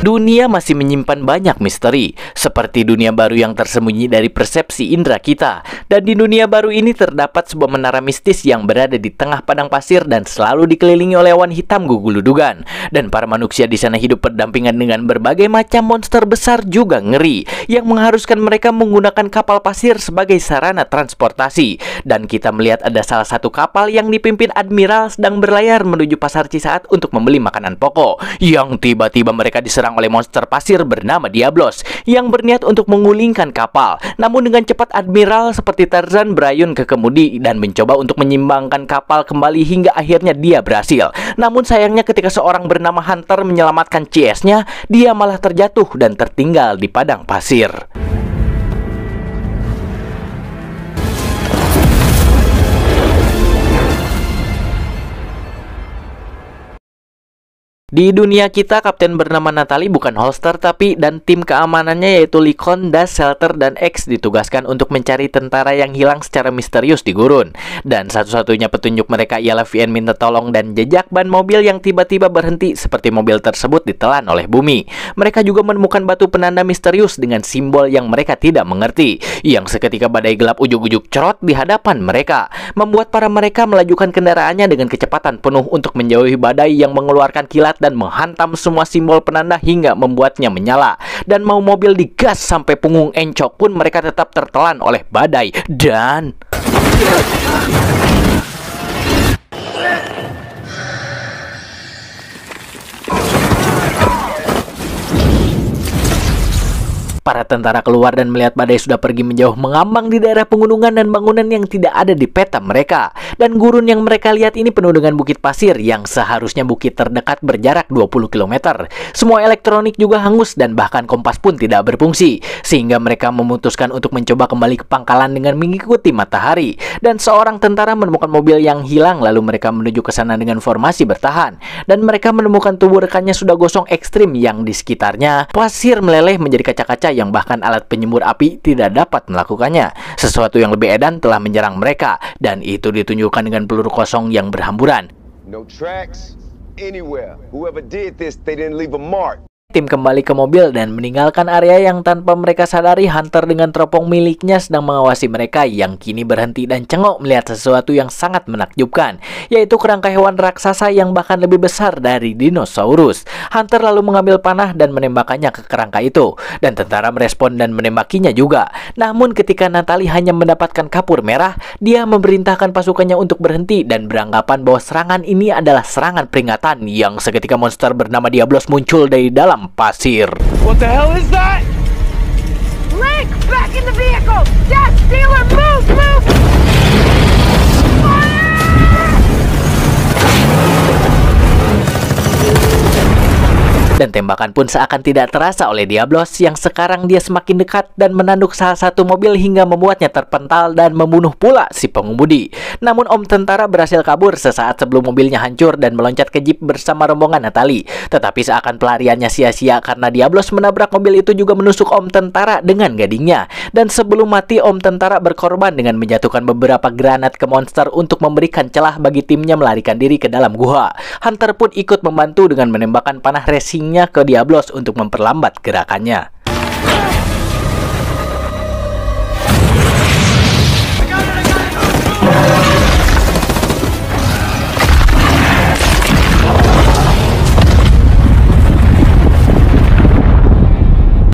Dunia masih menyimpan banyak misteri, seperti dunia baru yang tersembunyi dari persepsi indera kita. Dan di dunia baru ini terdapat sebuah menara mistis yang berada di tengah padang pasir dan selalu dikelilingi oleh awan hitam guguludugan. Dan para manusia di sana hidup berdampingan dengan berbagai macam monster besar juga ngeri, yang mengharuskan mereka menggunakan kapal pasir sebagai sarana transportasi. Dan kita melihat ada salah satu kapal yang dipimpin admiral sedang berlayar menuju pasar Cisaat untuk membeli makanan pokok, yang tiba-tiba mereka diserang oleh monster pasir bernama Diablos yang berniat untuk menggulingkan kapal. Namun dengan cepat admiral seperti Tarzan berayun ke kemudi dan mencoba untuk menyimbangkan kapal kembali hingga akhirnya dia berhasil. Namun sayangnya ketika seorang bernama Hunter menyelamatkan CS-nya, dia malah terjatuh dan tertinggal di padang pasir. Di dunia kita, kapten bernama Natalie bukan holster dan tim keamanannya yaitu Likon, Das, Shelter, dan X ditugaskan untuk mencari tentara yang hilang secara misterius di gurun. Dan satu-satunya petunjuk mereka ialah VN minta tolong dan jejak ban mobil yang tiba-tiba berhenti seperti mobil tersebut ditelan oleh bumi. Mereka juga menemukan batu penanda misterius dengan simbol yang mereka tidak mengerti, yang seketika badai gelap ujuk-ujuk cerot di hadapan mereka, membuat para mereka melajukan kendaraannya dengan kecepatan penuh untuk menjauhi badai yang mengeluarkan kilat dan menghantam semua simbol penanda hingga membuatnya menyala. Dan mau mobil digas sampai punggung encok pun mereka tetap tertelan oleh badai. Dan para tentara keluar dan melihat badai sudah pergi menjauh mengambang di daerah pegunungan dan bangunan yang tidak ada di peta mereka. Dan gurun yang mereka lihat ini penuh dengan bukit pasir yang seharusnya bukit terdekat berjarak 20 km. Semua elektronik juga hangus dan bahkan kompas pun tidak berfungsi, sehingga mereka memutuskan untuk mencoba kembali ke pangkalan dengan mengikuti matahari. Dan seorang tentara menemukan mobil yang hilang, lalu mereka menuju ke sana dengan formasi bertahan. Dan mereka menemukan tubuh rekannya sudah gosong ekstrim yang di sekitarnya pasir meleleh menjadi kaca-kaca yang bahkan alat penyembur api tidak dapat melakukannya. Sesuatu yang lebih edan telah menyerang mereka, dan itu ditunjukkan dengan peluru kosong yang berhamburan. No tracks anywhere. Whoever did this, they didn't leave a mark. Tim kembali ke mobil dan meninggalkan area yang tanpa mereka sadari Hunter dengan teropong miliknya sedang mengawasi mereka, yang kini berhenti dan cengok melihat sesuatu yang sangat menakjubkan, yaitu kerangka hewan raksasa yang bahkan lebih besar dari dinosaurus. Hunter lalu mengambil panah dan menembakkannya ke kerangka itu, dan tentara merespon dan menembakinya juga. Namun ketika Natalie hanya mendapatkan kapur merah, dia memerintahkan pasukannya untuk berhenti dan beranggapan bahwa serangan ini adalah serangan peringatan, yang seketika monster bernama Diablos muncul dari dalam pasir. What the hell is that? Link, back in the vehicle! Death Dealer, move, move! Dan tembakan pun seakan tidak terasa oleh Diablos, yang sekarang dia semakin dekat dan menanduk salah satu mobil hingga membuatnya terpental dan membunuh pula si pengemudi. Namun om tentara berhasil kabur sesaat sebelum mobilnya hancur dan meloncat ke jeep bersama rombongan Natalie. Tetapi seakan pelariannya sia-sia karena Diablos menabrak mobil itu juga menusuk om tentara dengan gadingnya. Dan sebelum mati, om tentara berkorban dengan menjatuhkan beberapa granat ke monster untuk memberikan celah bagi timnya melarikan diri ke dalam gua. Hunter pun ikut membantu dengan menembakkan panah racing ke Diablos untuk memperlambat gerakannya.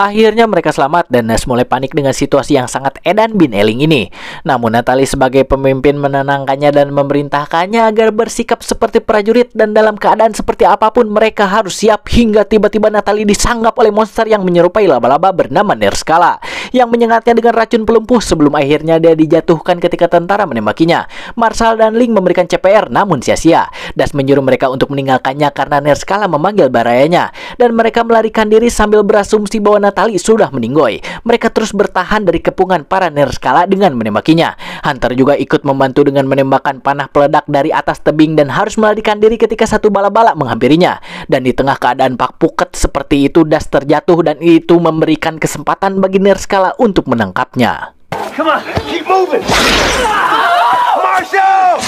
Akhirnya mereka selamat dan Nas mulai panik dengan situasi yang sangat edan bin eling ini. Namun Natalie sebagai pemimpin menenangkannya dan memerintahkannya agar bersikap seperti prajurit, dan dalam keadaan seperti apapun mereka harus siap, hingga tiba-tiba Natalie disanggap oleh monster yang menyerupai laba-laba bernama Nerskala yang menyengatnya dengan racun pelumpuh sebelum akhirnya dia dijatuhkan ketika tentara menembakinya. Marshall dan Link memberikan CPR namun sia-sia. Das menyuruh mereka untuk meninggalkannya karena Nerskala memanggil barayanya, dan mereka melarikan diri sambil berasumsi bahwa Natalie sudah meninggoy. Mereka terus bertahan dari kepungan para Nerskala dengan menembakinya. Hunter juga ikut membantu dengan menembakkan panah peledak dari atas tebing dan harus melarikan diri ketika satu bala-bala menghampirinya. Dan di tengah keadaan pakpuket seperti itu, Das terjatuh dan itu memberikan kesempatan bagi Nerskala untuk menangkapnya. Come on, keep moving. Marshall!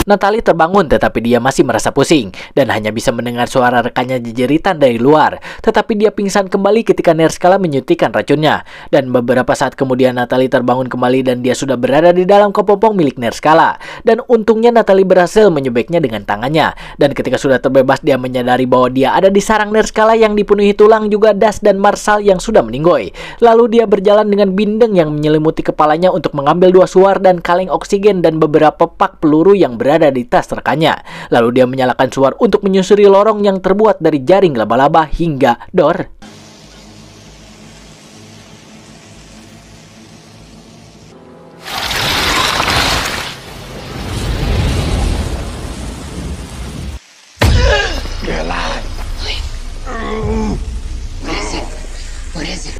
Natalie terbangun tetapi dia masih merasa pusing dan hanya bisa mendengar suara rekannya jejeritan dari luar. Tetapi dia pingsan kembali ketika Nerskala menyuntikkan racunnya. Dan beberapa saat kemudian Natalie terbangun kembali dan dia sudah berada di dalam kepompong milik Nerskala. Dan untungnya Natalie berhasil menyobeknya dengan tangannya. Dan ketika sudah terbebas dia menyadari bahwa dia ada di sarang Nerskala yang dipenuhi tulang, juga Das dan Marshall yang sudah meninggoy. Lalu dia berjalan dengan bindeng yang menyelimuti kepalanya untuk mengambil 2 suar dan kaleng oksigen dan beberapa pak peluru yang berada di tas rekannya. Lalu dia menyalakan suar untuk menyusuri lorong yang terbuat dari jaring laba-laba hingga door.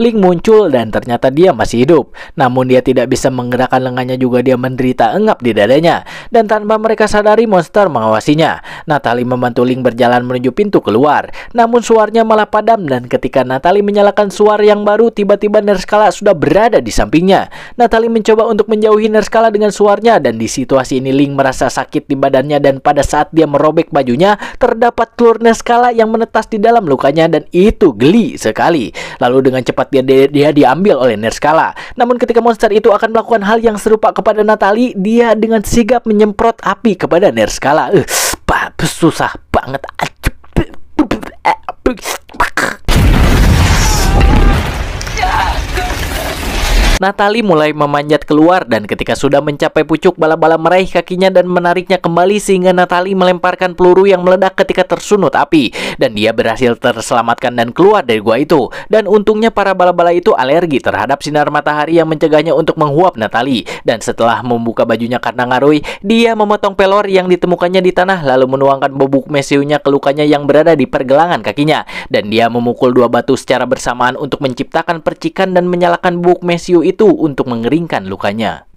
Link muncul dan ternyata dia masih hidup. Namun dia tidak bisa menggerakkan lengannya, juga dia menderita engap di dadanya. Dan tanpa mereka sadari monster mengawasinya. Natalie membantu Link berjalan menuju pintu keluar. Namun suarnya malah padam dan ketika Natalie menyalakan suar yang baru, tiba-tiba Nerskala sudah berada di sampingnya. Natalie mencoba untuk menjauhi Nerskala dengan suarnya dan di situasi ini Link merasa sakit di badannya dan pada saat dia merobek bajunya, terdapat telur Nerskala yang menetas di dalam lukanya dan itu geli sekali. Lalu dengan cepat dia diambil oleh Nerskala. Namun ketika monster itu akan melakukan hal yang serupa kepada Natalie, dia dengan sigap menyemprot api kepada Nerskala. Susah banget. Natalie mulai memanjat keluar dan ketika sudah mencapai pucuk, bala-bala meraih kakinya dan menariknya kembali sehingga Natalie melemparkan peluru yang meledak ketika tersunut api dan dia berhasil terselamatkan dan keluar dari gua itu. Dan untungnya para bala-bala itu alergi terhadap sinar matahari yang mencegahnya untuk menguap Natalie. Dan setelah membuka bajunya karena ngarui, dia memotong pelor yang ditemukannya di tanah lalu menuangkan bubuk mesiunya ke lukanya yang berada di pergelangan kakinya dan dia memukul 2 batu secara bersamaan untuk menciptakan percikan dan menyalakan bubuk mesiu itu untuk mengeringkan lukanya.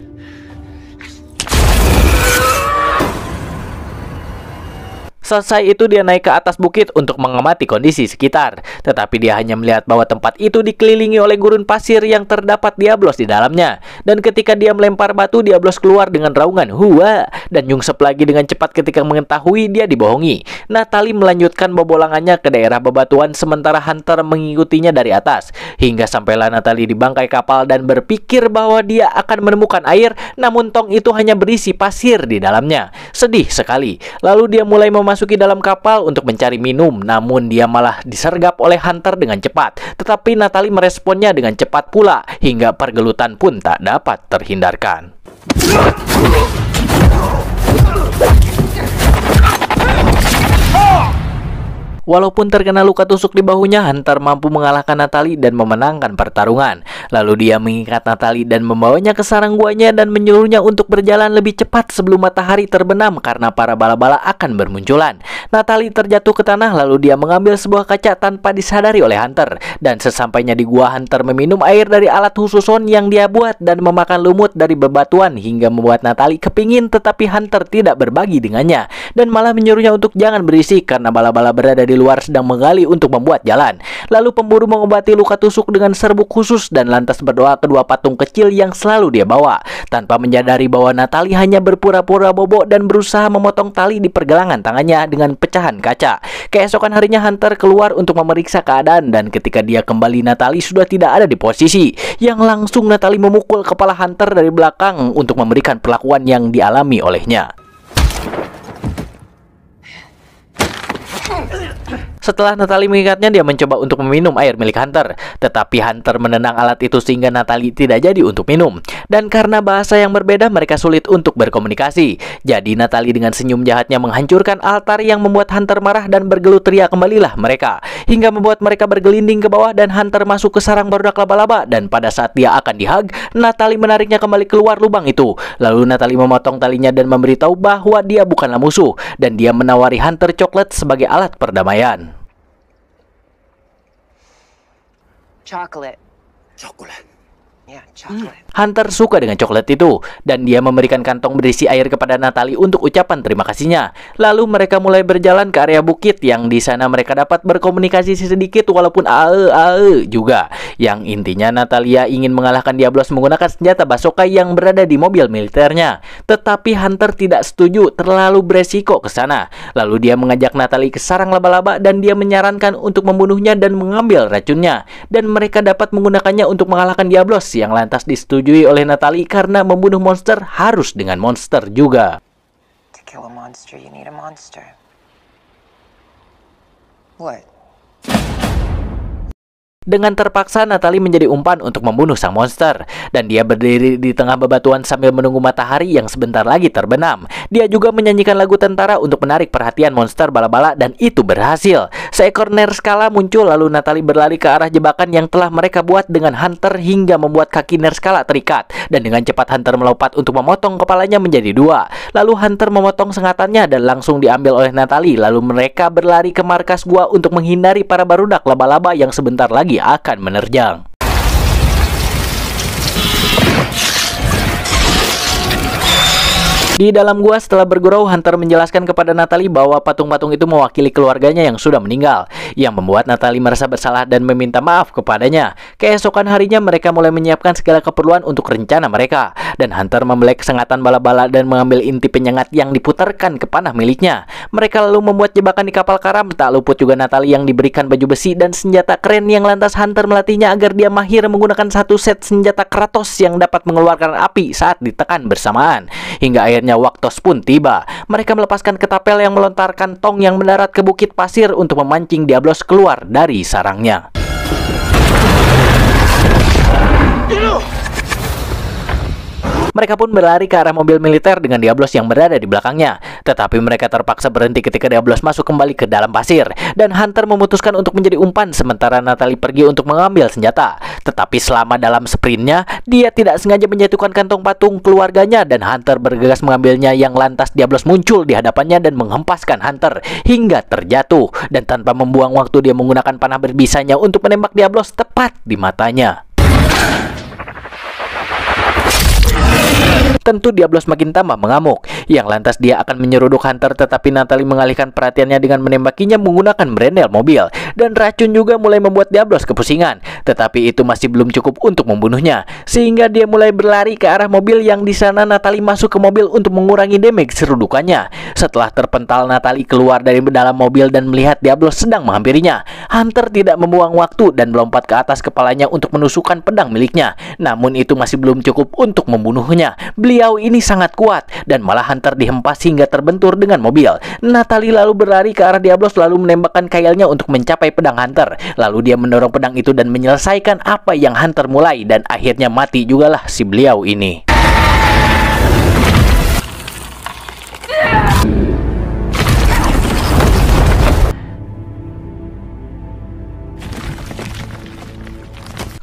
Selesai itu dia naik ke atas bukit untuk mengamati kondisi sekitar. Tetapi dia hanya melihat bahwa tempat itu dikelilingi oleh gurun pasir yang terdapat Diablos di dalamnya. Dan ketika dia melempar batu, Diablos keluar dengan raungan "Hua!" dan nyungsep lagi dengan cepat ketika mengetahui dia dibohongi. Natalie melanjutkan bobolangannya ke daerah bebatuan sementara Hunter mengikutinya dari atas. Hingga sampailah Natalie di bangkai kapal dan berpikir bahwa dia akan menemukan air, namun tong itu hanya berisi pasir di dalamnya. Sedih sekali. Lalu dia mulai memasuki dalam kapal untuk mencari minum, namun dia malah disergap oleh Hunter dengan cepat. Tetapi Natalie meresponnya dengan cepat pula, hingga pergelutan pun tak dapat terhindarkan. Walaupun terkena luka tusuk di bahunya, Hunter mampu mengalahkan Natalie dan memenangkan pertarungan. Lalu dia mengikat Natalie dan membawanya ke sarang guanya dan menyuruhnya untuk berjalan lebih cepat sebelum matahari terbenam karena para bala-bala akan bermunculan. Natalie terjatuh ke tanah lalu dia mengambil sebuah kaca tanpa disadari oleh Hunter. Dan sesampainya di gua, Hunter meminum air dari alat khusus yang dia buat dan memakan lumut dari bebatuan hingga membuat Natalie kepingin, tetapi Hunter tidak berbagi dengannya dan malah menyuruhnya untuk jangan berisik karena bala-bala berada di luar sedang menggali untuk membuat jalan. Lalu pemburu mengobati luka tusuk dengan serbuk khusus dan lantas berdoa kedua patung kecil yang selalu dia bawa, tanpa menyadari bahwa Natalie hanya berpura-pura bobo dan berusaha memotong tali di pergelangan tangannya dengan pecahan kaca. Keesokan harinya Hunter keluar untuk memeriksa keadaan dan ketika dia kembali, Natalie sudah tidak ada di posisi. Yang langsung Natalie memukul kepala Hunter dari belakang untuk memberikan perlakuan yang dialami olehnya. Setelah Natalie mengikatnya, dia mencoba untuk meminum air milik Hunter. Tetapi Hunter menendang alat itu sehingga Natalie tidak jadi untuk minum. Dan karena bahasa yang berbeda, mereka sulit untuk berkomunikasi. Jadi Natalie dengan senyum jahatnya menghancurkan altar yang membuat Hunter marah dan bergelut teriak kembalilah mereka. Hingga membuat mereka bergelinding ke bawah dan Hunter masuk ke sarang barudak laba-laba. Dan pada saat dia akan dihag, Natalie menariknya kembali keluar lubang itu. Lalu Natalie memotong talinya dan memberitahu bahwa dia bukanlah musuh. Dan dia menawari Hunter coklat sebagai alat perdamaian. Chocolate. Chocolate. Hunter suka dengan coklat itu, dan dia memberikan kantong berisi air kepada Natalie untuk ucapan terima kasihnya. Lalu mereka mulai berjalan ke area bukit, yang di sana mereka dapat berkomunikasi sedikit walaupun ae juga. Yang intinya Natalia ingin mengalahkan Diablos menggunakan senjata bazooka yang berada di mobil militernya. Tetapi Hunter tidak setuju, terlalu beresiko ke sana. Lalu dia mengajak Natalie ke sarang laba-laba dan dia menyarankan untuk membunuhnya dan mengambil racunnya. Dan mereka dapat menggunakannya untuk mengalahkan Diablos, yang lantas disetujui oleh Natalie karena membunuh monster harus dengan monster juga. To kill a monster, you need a monster. What? Dengan terpaksa, Natalie menjadi umpan untuk membunuh sang monster. Dan dia berdiri di tengah bebatuan sambil menunggu matahari yang sebentar lagi terbenam. Dia juga menyanyikan lagu tentara untuk menarik perhatian monster bala-bala, dan itu berhasil. Seekor Nerskala muncul, lalu Natalie berlari ke arah jebakan yang telah mereka buat dengan Hunter hingga membuat kaki Nerskala terikat. Dan dengan cepat Hunter melompat untuk memotong kepalanya menjadi dua. Lalu Hunter memotong sengatannya dan langsung diambil oleh Natalie. Lalu mereka berlari ke markas gua untuk menghindari para barudak laba-laba yang sebentar lagi akan menerjang. Di dalam gua, setelah bergurau, Hunter menjelaskan kepada Natalie bahwa patung-patung itu mewakili keluarganya yang sudah meninggal, yang membuat Natalie merasa bersalah dan meminta maaf kepadanya. Keesokan harinya mereka mulai menyiapkan segala keperluan untuk rencana mereka, dan Hunter membelai sengatan bala-bala dan mengambil inti penyengat yang diputarkan ke panah miliknya. Mereka lalu membuat jebakan di kapal karam. Tak luput juga Natalie yang diberikan baju besi dan senjata keren, yang lantas Hunter melatihnya agar dia mahir menggunakan satu set senjata Kratos yang dapat mengeluarkan api saat ditekan bersamaan. Hingga akhirnya Waktos pun tiba. Mereka melepaskan ketapel yang melontarkan tong yang mendarat ke bukit pasir untuk memancing Diablos keluar dari sarangnya. Mereka pun berlari ke arah mobil militer dengan Diablos yang berada di belakangnya. Tetapi mereka terpaksa berhenti ketika Diablos masuk kembali ke dalam pasir. Dan Hunter memutuskan untuk menjadi umpan sementara Natalie pergi untuk mengambil senjata. Tetapi selama dalam sprintnya, dia tidak sengaja menjatuhkan kantong patung keluarganya dan Hunter bergegas mengambilnya, yang lantas Diablos muncul di hadapannya dan menghempaskan Hunter hingga terjatuh. Dan tanpa membuang waktu, dia menggunakan panah berbisanya untuk menembak Diablos tepat di matanya. Tentu Diablos makin tambah mengamuk, yang lantas dia akan menyeruduk Hunter, tetapi Natalie mengalihkan perhatiannya dengan menembakinya menggunakan brendel mobil. Dan racun juga mulai membuat Diablos kepusingan, tetapi itu masih belum cukup untuk membunuhnya, sehingga dia mulai berlari ke arah mobil, yang di sana Natalie masuk ke mobil untuk mengurangi damage serudukannya. Setelah terpental, Natalie keluar dari dalam mobil dan melihat Diablos sedang menghampirinya. Hunter tidak membuang waktu dan melompat ke atas kepalanya untuk menusukkan pedang miliknya. Namun itu masih belum cukup untuk membunuhnya. Beliau ini sangat kuat, dan malah Hunter dihempas hingga terbentur dengan mobil. Natalie lalu berlari ke arah Diablos lalu menembakkan kailnya untuk mencapai pedang Hunter. Lalu dia mendorong pedang itu dan menyelesaikan apa yang Hunter mulai, dan akhirnya mati jugalah si beliau ini.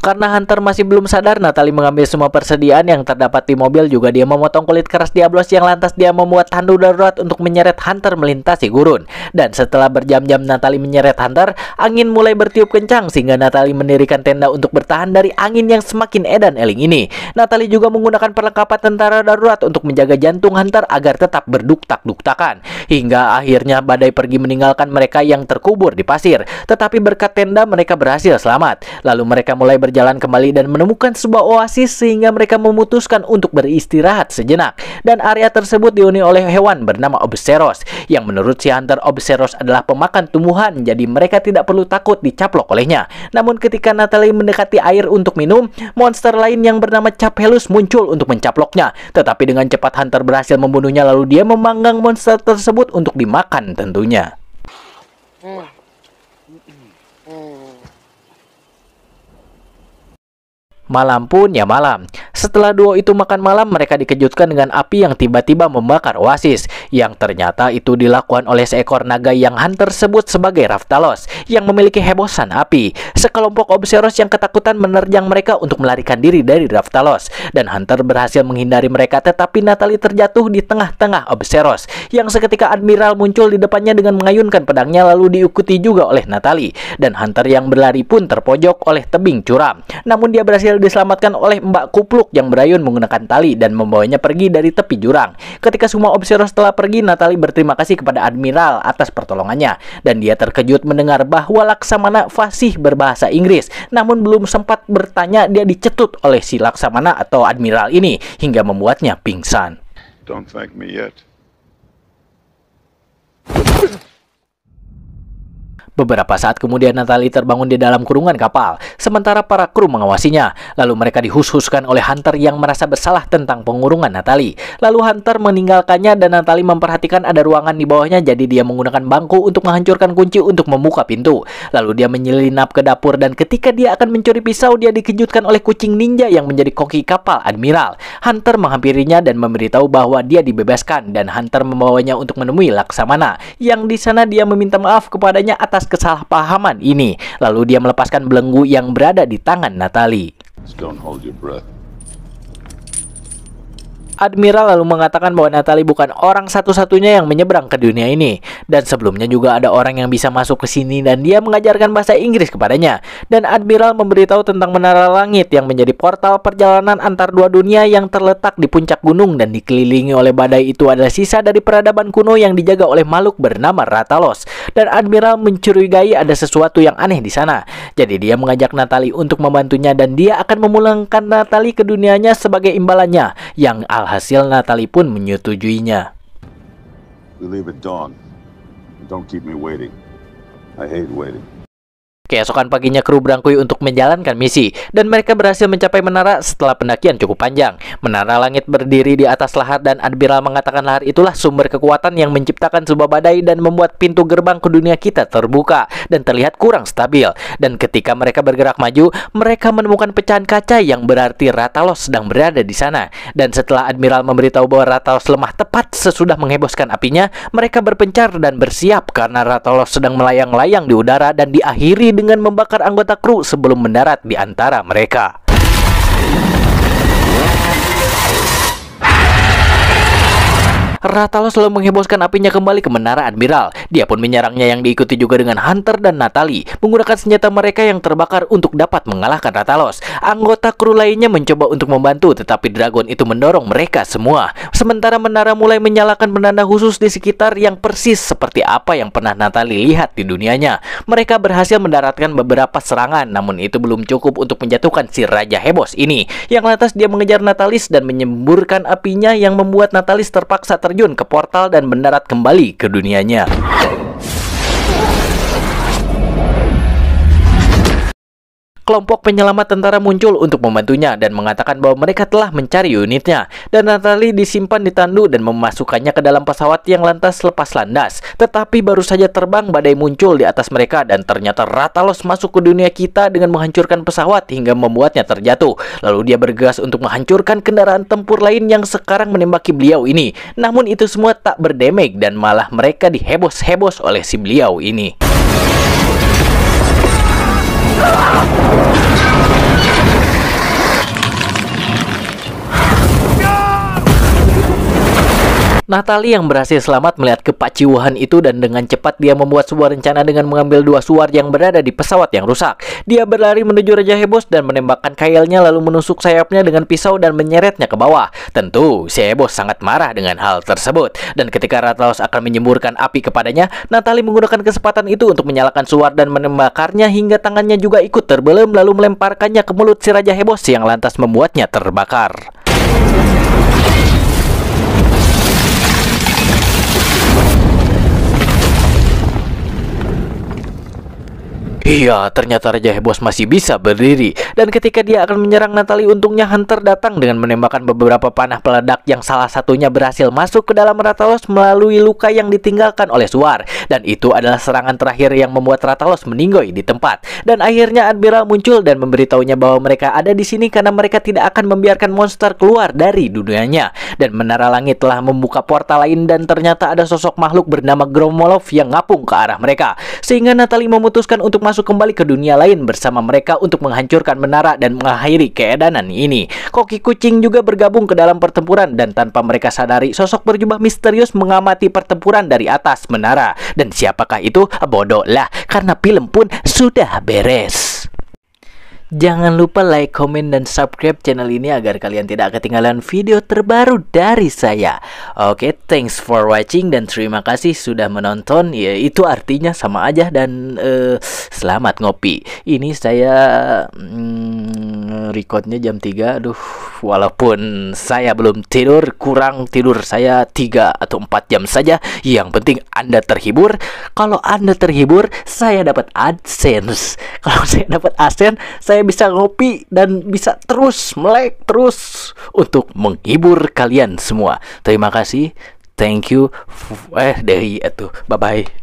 Karena Hunter masih belum sadar, Natalie mengambil semua persediaan yang terdapat di mobil. Juga dia memotong kulit keras Diablos, yang lantas dia membuat tandu darurat untuk menyeret Hunter melintasi gurun. Dan setelah berjam-jam Natalie menyeret Hunter, angin mulai bertiup kencang sehingga Natalie mendirikan tenda untuk bertahan dari angin yang semakin edan eling ini. Natalie juga menggunakan perlengkapan tentara darurat untuk menjaga jantung Hunter agar tetap berduktak-duktakan. Hingga akhirnya badai pergi meninggalkan mereka yang terkubur di pasir. Tetapi berkat tenda mereka berhasil selamat. Lalu mereka mulai berjalan kembali dan menemukan sebuah oasis, sehingga mereka memutuskan untuk beristirahat sejenak. Dan area tersebut dihuni oleh hewan bernama Obseros, yang menurut si Hunter, Obseros adalah pemakan tumbuhan, jadi mereka tidak perlu takut dicaplok olehnya. Namun ketika Natalie mendekati air untuk minum, monster lain yang bernama Caphelus muncul untuk mencaploknya. Tetapi dengan cepat Hunter berhasil membunuhnya, lalu dia memanggang monster tersebut untuk dimakan tentunya. Malam pun ya malam. Setelah duo itu makan malam, mereka dikejutkan dengan api yang tiba-tiba membakar oasis, yang ternyata itu dilakukan oleh seekor naga yang Hunter sebut sebagai Raftalos, yang memiliki hebosan api. Sekelompok Obseros yang ketakutan menerjang mereka untuk melarikan diri dari Raftalos, dan Hunter berhasil menghindari mereka, tetapi Natalie terjatuh di tengah-tengah Obseros, yang seketika Admiral muncul di depannya dengan mengayunkan pedangnya, lalu diikuti juga oleh Natalie, dan Hunter yang berlari pun terpojok oleh tebing curam. Namun dia berhasil diselamatkan oleh Mbak Kupluk yang berayun menggunakan tali dan membawanya pergi dari tepi jurang. Ketika semua Obseros telah pergi, Natalie berterima kasih kepada Admiral atas pertolongannya, dan dia terkejut mendengar bahwa Laksamana fasih berbahasa Inggris. Namun belum sempat bertanya, dia dicetut oleh si Laksamana atau Admiral ini hingga membuatnya pingsan. Don't thank me yet. Beberapa saat kemudian Natalie terbangun di dalam kurungan kapal, sementara para kru mengawasinya. Lalu mereka dihus-huskan oleh Hunter yang merasa bersalah tentang pengurungan Natalie. Lalu Hunter meninggalkannya dan Natalie memperhatikan ada ruangan di bawahnya, jadi dia menggunakan bangku untuk menghancurkan kunci untuk membuka pintu. Lalu dia menyelinap ke dapur, dan ketika dia akan mencuri pisau, dia dikejutkan oleh kucing ninja yang menjadi koki kapal Admiral. Hunter menghampirinya dan memberitahu bahwa dia dibebaskan, dan Hunter membawanya untuk menemui Laksamana, yang di sana dia meminta maaf kepadanya atas kesalahpahaman ini. Lalu dia melepaskan belenggu yang berada di tangan Natalie. Don't hold your breath. Admiral lalu mengatakan bahwa Natalie bukan orang satu-satunya yang menyeberang ke dunia ini, dan sebelumnya juga ada orang yang bisa masuk ke sini dan dia mengajarkan bahasa Inggris kepadanya. Dan Admiral memberitahu tentang menara langit yang menjadi portal perjalanan antar dua dunia yang terletak di puncak gunung dan dikelilingi oleh badai. Itu adalah sisa dari peradaban kuno yang dijaga oleh makhluk bernama Ratalos. Dan Admiral mencurigai ada sesuatu yang aneh di sana. Jadi dia mengajak Natalie untuk membantunya, dan dia akan memulangkan Natalie ke dunianya sebagai imbalannya, yang alhasil Natalie pun menyetujuinya. We leave at dawn. Don't keep me waiting. I hate waiting. Keesokan paginya kru berangkui untuk menjalankan misi, dan mereka berhasil mencapai menara setelah pendakian cukup panjang. Menara langit berdiri di atas lahar, dan Admiral mengatakan lahar itulah sumber kekuatan yang menciptakan sebuah badai dan membuat pintu gerbang ke dunia kita terbuka dan terlihat kurang stabil. Dan ketika mereka bergerak maju, mereka menemukan pecahan kaca yang berarti Ratalos sedang berada di sana. Dan setelah Admiral memberitahu bahwa Ratalos lemah tepat sesudah menghembuskan apinya, mereka berpencar dan bersiap karena Ratalos sedang melayang-layang di udara, dan diakhiri dengan membakar anggota kru sebelum mendarat di antara mereka. Ratalos selalu menghembuskan apinya kembali ke menara Admiral. Dia pun menyerangnya, yang diikuti juga dengan Hunter dan Natalie menggunakan senjata mereka yang terbakar untuk dapat mengalahkan Ratalos. Anggota kru lainnya mencoba untuk membantu, tetapi Dragon itu mendorong mereka semua. Sementara menara mulai menyalakan penanda khusus di sekitar yang persis seperti apa yang pernah Natalie lihat di dunianya. Mereka berhasil mendaratkan beberapa serangan, namun itu belum cukup untuk menjatuhkan si Raja Hebos ini. Yang lantas dia mengejar Natalis dan menyemburkan apinya, yang membuat Natalis terpaksa terjun ke portal dan mendarat kembali ke dunianya. Kelompok penyelamat tentara muncul untuk membantunya dan mengatakan bahwa mereka telah mencari unitnya, dan Natalie disimpan di tandu dan memasukkannya ke dalam pesawat yang lantas lepas landas. Tetapi baru saja terbang, badai muncul di atas mereka, dan ternyata Ratalos masuk ke dunia kita dengan menghancurkan pesawat hingga membuatnya terjatuh. Lalu dia bergegas untuk menghancurkan kendaraan tempur lain yang sekarang menembaki beliau ini. Namun itu semua tak berdamage, dan malah mereka dihebos-hebos oleh si beliau ini. Natalie yang berhasil selamat melihat kepaciwahan itu, dan dengan cepat dia membuat sebuah rencana dengan mengambil dua suar yang berada di pesawat yang rusak. Dia berlari menuju Raja Hebos dan menembakkan kailnya, lalu menusuk sayapnya dengan pisau dan menyeretnya ke bawah. Tentu si Hebos sangat marah dengan hal tersebut, dan ketika Ratalos akan menyemburkan api kepadanya, Natalie menggunakan kesempatan itu untuk menyalakan suar dan menembakarnya hingga tangannya juga ikut terbelam, lalu melemparkannya ke mulut si Raja Hebos yang lantas membuatnya terbakar. Iya, ternyata Raja Bos masih bisa berdiri. Dan ketika dia akan menyerang Natalie, untungnya Hunter datang dengan menembakkan beberapa panah peledak yang salah satunya berhasil masuk ke dalam Rathalos melalui luka yang ditinggalkan oleh Suar. Dan itu adalah serangan terakhir yang membuat Rathalos meninggoy di tempat. Dan akhirnya Admiral muncul dan memberitahunya bahwa mereka ada di sini karena mereka tidak akan membiarkan monster keluar dari dunianya. Dan Menara Langit telah membuka portal lain dan ternyata ada sosok makhluk bernama Gromolov yang ngapung ke arah mereka. Sehingga Natalie memutuskan untuk masuk kembali ke dunia lain bersama mereka untuk menghancurkan menara dan mengakhiri keedanan ini. Koki Kucing juga bergabung ke dalam pertempuran dan tanpa mereka sadari, sosok berjubah misterius mengamati pertempuran dari atas menara. Dan siapakah itu? Bodoh lah, karena film pun sudah beres. Jangan lupa like, komen, dan subscribe channel ini agar kalian tidak ketinggalan video terbaru dari saya. Oke, thanks for watching dan terima kasih sudah menonton. Ya, itu artinya sama aja dan selamat ngopi. Ini saya recordnya jam 3. Aduh, walaupun saya belum tidur, kurang tidur saya 3 atau 4 jam saja. Yang penting Anda terhibur. Kalau Anda terhibur, saya dapat AdSense. Kalau saya dapat AdSense, saya bisa ngopi dan bisa terus melek terus untuk menghibur kalian semua. Terima kasih. Thank you. Dari itu. Bye bye.